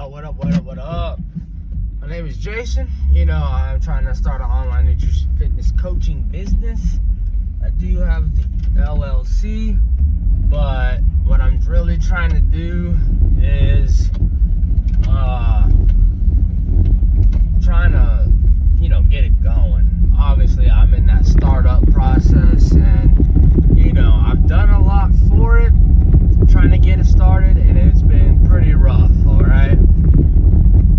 What up? My name is Jason. I'm trying to start an online nutrition fitness coaching business. I do have the LLC, but what I'm really trying to do is trying to, get it going. Obviously, I'm in that startup process, and I've done a lot for it, trying to get it started, and it's been pretty rough. All right,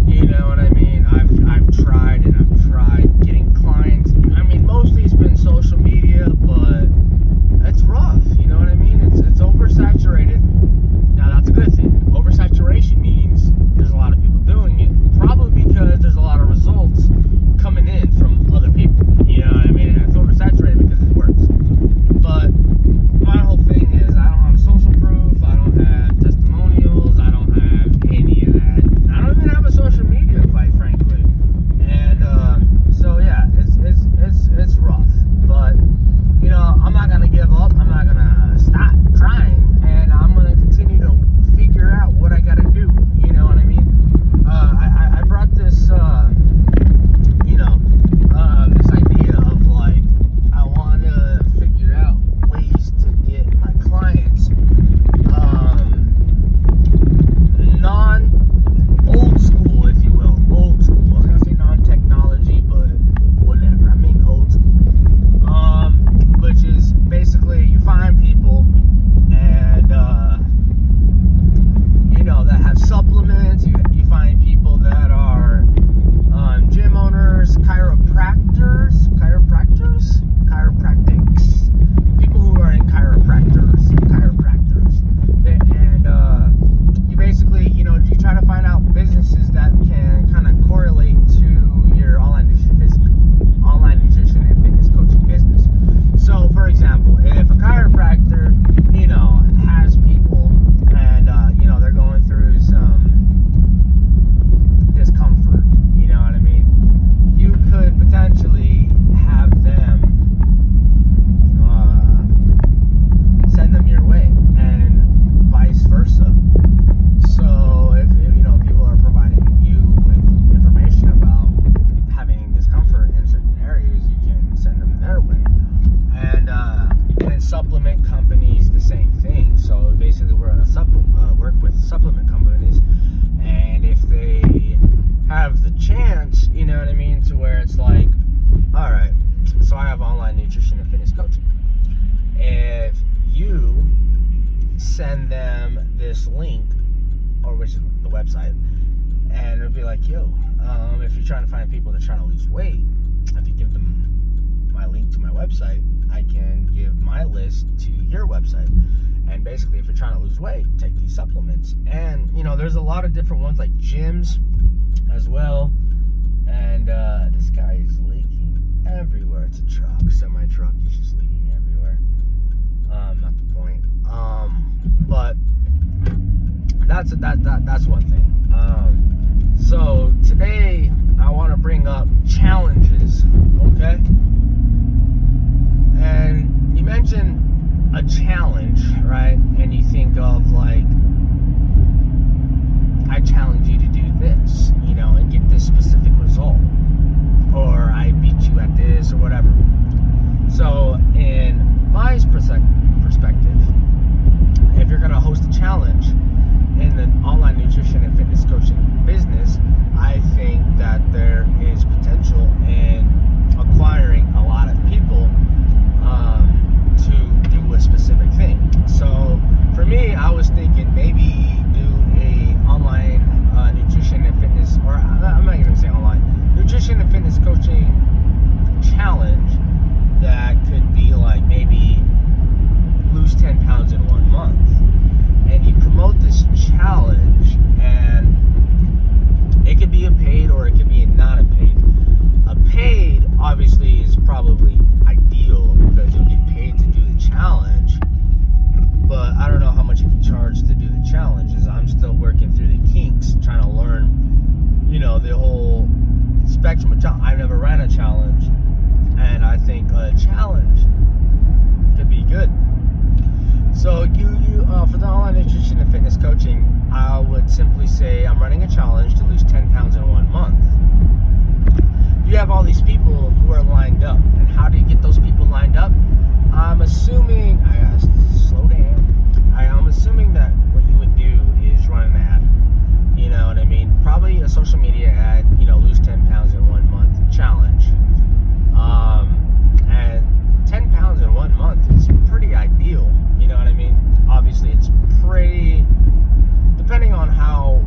you know what I mean. I've tried getting clients. I mean, mostly it's been social media, but it's rough. You know what I mean? It's oversaturated. Now that's a good thing. Oversaturation means there's a lot of people doing it, probably because there's a lot of results coming in from other people. You know what I mean? And it's oversaturated because it works. But my whole thing is, I don't have social proof, I don't have testimonials, I don't have any of that. I don't even have a social media, quite frankly. And so yeah, it's rough. But I'm not gonna give up. I'm not gonna stop trying, and I'm gonna continue to figure out what I gotta do. You know what I mean? I brought this this idea of, like, I want to figure out ways to get my clients non-old school, if you will. Old school. I was going to say non-technology, but whatever. I mean old school. Which is basically you find people and, that have supplements. You find people that are gym owners, chiropractics, people who are in chiropractors, and you basically, you try to find out businesses that can kind of correlate to your online nutrition and fitness coaching business. So, for example, if a chiropractor, has people and they're going through some discomfort, you know what I mean? You could potentially have them send them your way, and vice versa. So if people are providing you with information about having discomfort in certain areas, you can send them their way. And supplement companies, the same thing. So basically, we're work with supplement companies, and if they have the chance, you know what I mean, to where it's like, all right, so I have online nutrition and fitness coaching. If you send them this link, or which is the website, and it'll be like, yo, if you're trying to find people that are trying to lose weight, if you give them my link to my website, I can give my list to your website. And basically, if you're trying to lose weight, take these supplements. And there's a lot of different ones, like gyms as well. And this guy is leaking everywhere. It's a truck, semi-truck. He's just leaking everywhere. Not the point. But that's one thing. So today I want to bring up challenges. Okay. And you mentioned a challenge, right? And you think of, like, I challenge you to do this, and get this specific result, or I beat you at this, or whatever. So in my perspective, if you're going to host a challenge in the online nutrition and fitness coaching business, I think that there is potential in acquiring a lot of people to do a specific thing. So for me, I was thinking maybe do a online nutrition and fitness, or I'm not even going to say online, nutrition and fitness coaching challenge that could be like maybe lose 10 pounds in 1 month. And you promote this challenge, and it could be a paid or it could be not a paid. A paid obviously is probably ideal because you'll get paid to do the challenge, but I don't know how much you can charge to do the challenges. I'm still working through the kinks, trying to learn, the whole spectrum of challenge. I've never ran a challenge, and I think a challenge could be good. So for the online nutrition and fitness coaching, I would simply say I'm running a challenge to lose 10 pounds in 1 month. You have all these people who are lined up, and how do you get those people lined up? I'm assuming, I gotta slow down. I'm assuming that what you would do is run an ad. You know what I mean? Probably a social media ad, lose 10 pounds in 1 month challenge. And 10 pounds in 1 month is pretty ideal. You know what I mean? Obviously, it's pretty, depending on how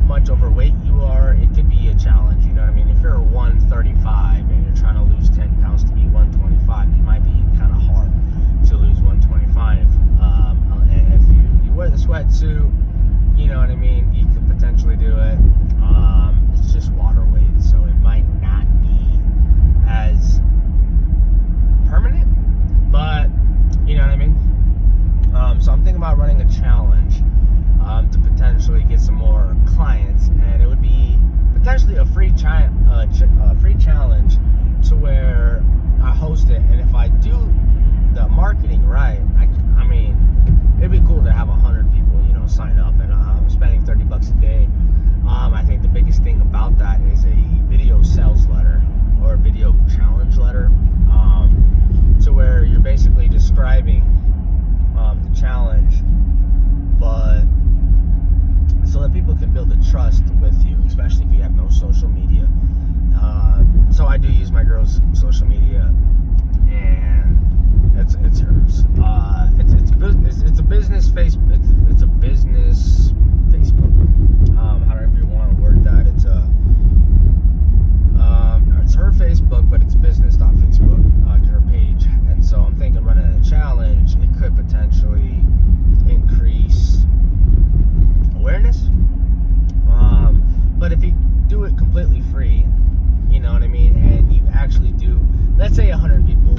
much overweight you are, it could be a challenge. You know what I mean? If you're 135 and you're trying to lose 10 pounds to be 125, it might be kind of hard to lose 125. If you wear the sweatsuit, you know what I mean, you could potentially do it. It's just water weight, so it might not be as permanent, but you know what I mean. So I'm thinking about running a challenge to potentially get some more clients, and it would be potentially a free challenge to where I host it, and if I do the marketing right, I mean, it'd be cool to have 100 people, sign up, and I'm spending $30 a day. I think the biggest thing about that is a video sales letter or a video challenge letter, to where you're basically describing the challenge, but so that people can build a trust with you, especially if you have no social media. So I do use my girl's social media, and it's hers. It's a business it's a business Facebook. However you want to word that. It's her Facebook, but it's business.facebook, her page. And so I'm thinking running a challenge, it could potentially increase awareness. But if you do it completely free, you know what I mean, and you actually do, let's say 100 people,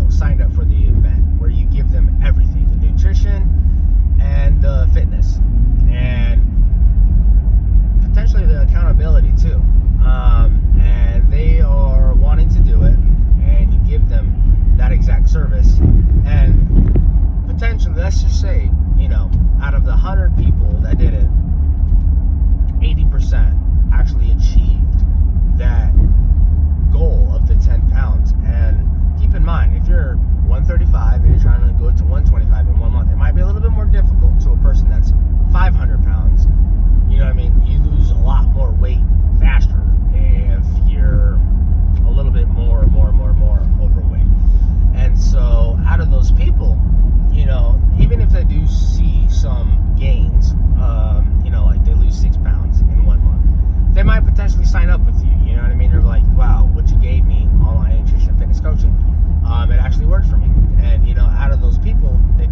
signed up for the event, where you give them everything, the nutrition and the fitness, and potentially the accountability too. And they are wanting to do it, and you give them that exact service, and potentially, let's just say, out of the 100 people that did it, 80% actually achieved that goal of the 10 pounds. And keep in mind, if you're 135 and you're trying to go to 125 in 1 month, it might be a little bit more difficult to a person that's 500 pounds. You know what I mean? You lose a lot more weight faster if you're a little bit more overweight. And so out of those people, even if they do see some gains, like they lose 6 pounds in 1 month, they might potentially sign up with you. You know what I mean? They're like, wow, what you gave me, online nutrition fitness coaching, it actually worked for me. And out of those people, they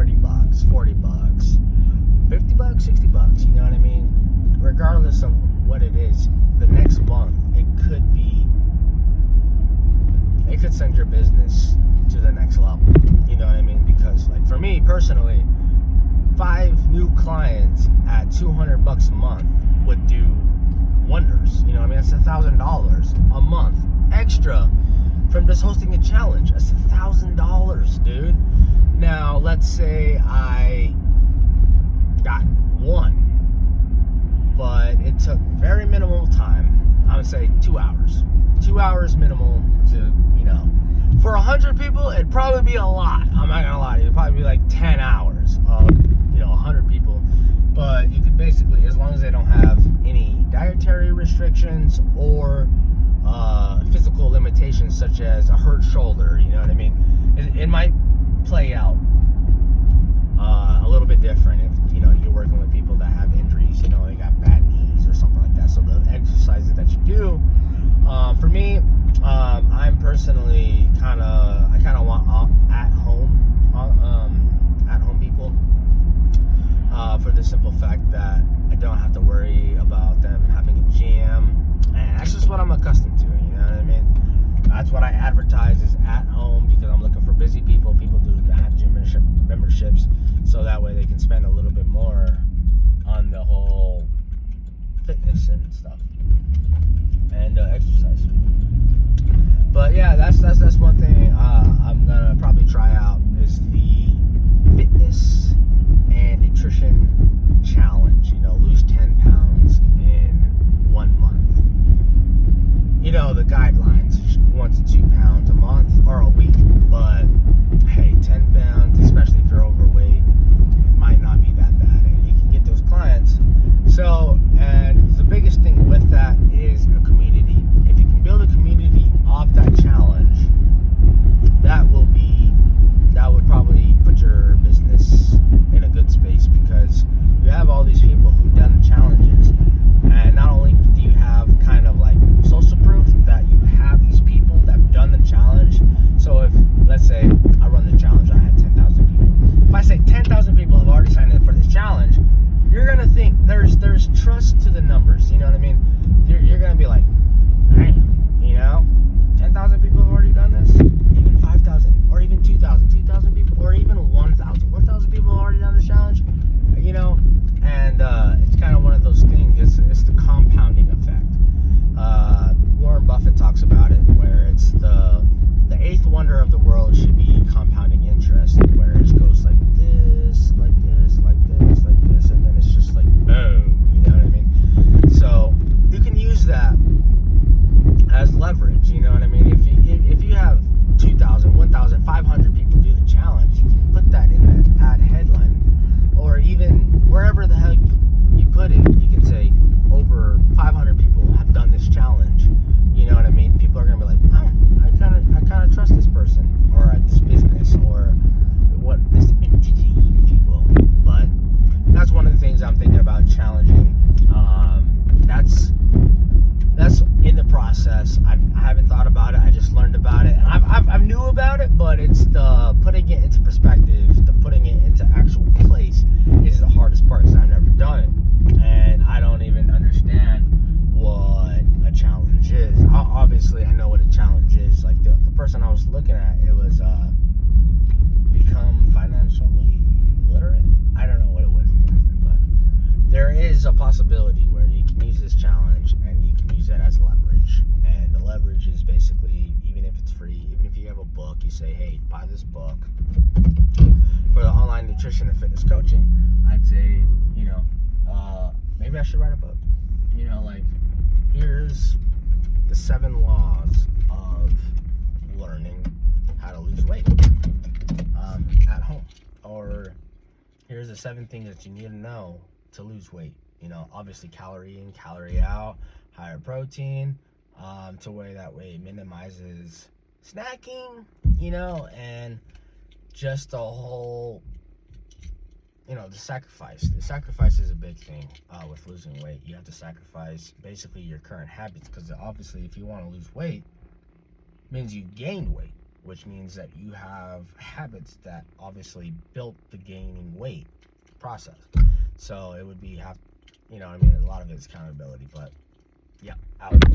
$30, $40, $50, $60, you know what I mean? Regardless of what it is, the next month it could send your business to the next level. You know what I mean? Because like for me personally, 5 new clients at $200 a month would do wonders. You know what I mean? That's $1,000 a month extra from just hosting a challenge. That's $1,000, dude. Now let's say I got one, but it took very minimal time. I would say 2 hours. 2 hours minimal to, for 100 people, it'd probably be a lot. I'm not gonna lie to you. It'd probably be like 10 hours of, 100 people. But you could basically, as long as they don't have any dietary restrictions or physical limitations such as a hurt shoulder, you know what I mean? It might play out a little bit different if, you're working with people that have injuries, they got bad knees or something like that. So the exercises that you do, for me, I'm personally I kind of want at home people, for the simple fact that I don't have to worry about them having a gym, and that's just what I'm accustomed to. You know what I mean? That's what I advertise is at home, because I'm looking for busy people that have gym memberships, so that way they can spend a little bit more on the whole fitness and stuff and exercise. But yeah, that's one thing I'm gonna probably try out is the fitness and nutrition challenge. Lose 10 pounds in 1 month. The guidelines, 1 to 2 pounds a month or a week, but hey, 10 pounds, especially if you're overweight, might not be that bad, and you can get those clients. So, and the biggest thing with that is a community. If you can build a community off that challenge, that would probably put your business in a good space, because you have all these people who've done the challenges, and not only do you have kind of like social proof that you have these people that have done the challenge. So if, let's say, I run the challenge, I had 10,000 people. If I say 10,000 people have already signed up for this challenge, you're gonna think there's trust to the numbers. You know what I mean? You're gonna be like, damn, 10,000 people have already done this, even 5,000, or even 2,000 people, or even 1,000 people have already done this challenge. And it's kind of one of those things. It's the compounding effect. Warren Buffett talks about it, where it's the 8th wonder of the world should be compounding interest, where it goes like this, like this, like this, like this, and then it's just like boom. You know what I mean? So you can use that as leverage. You know what I mean? If you have 2,000, 1,500 people do the challenge, you can put that in that ad headline, or even wherever the heck you put it. You can say over 500 people have done this challenge. You know what I mean? People are gonna be like, oh, I kind of trust this person, or this business, or what, this entity, if you will. But that's one of the things I'm thinking about challenging. That's in the process. I haven't thought about it. I just learned about it, and I've knew about it, but it's the putting it into perspective, the putting it into actual place is the hardest part, because I've never done it, and I don't even understand what a challenge is. Obviously, I know what a challenge is. Like the person I was looking at, it was become financially literate. I don't know what it was exactly, but there is a possibility where you can use this challenge and you can use that as leverage. And the leverage is basically, even if it's free, even if you have a book, you say, hey, buy this book for the online nutrition and fitness coaching. I'd say, maybe I should write a book. Like, here's the 7 laws of learning how to lose weight at home. Or here's the 7 things that you need to know to lose weight. Obviously calorie in, calorie out, higher protein, to where that way it minimizes snacking, and just the whole, the sacrifice. The sacrifice is a big thing with losing weight. You have to sacrifice basically your current habits, because obviously if you want to lose weight, it means you gained weight. which means that you have habits that obviously built the gaining weight process. So it would be a lot of it's accountability, but yeah, out.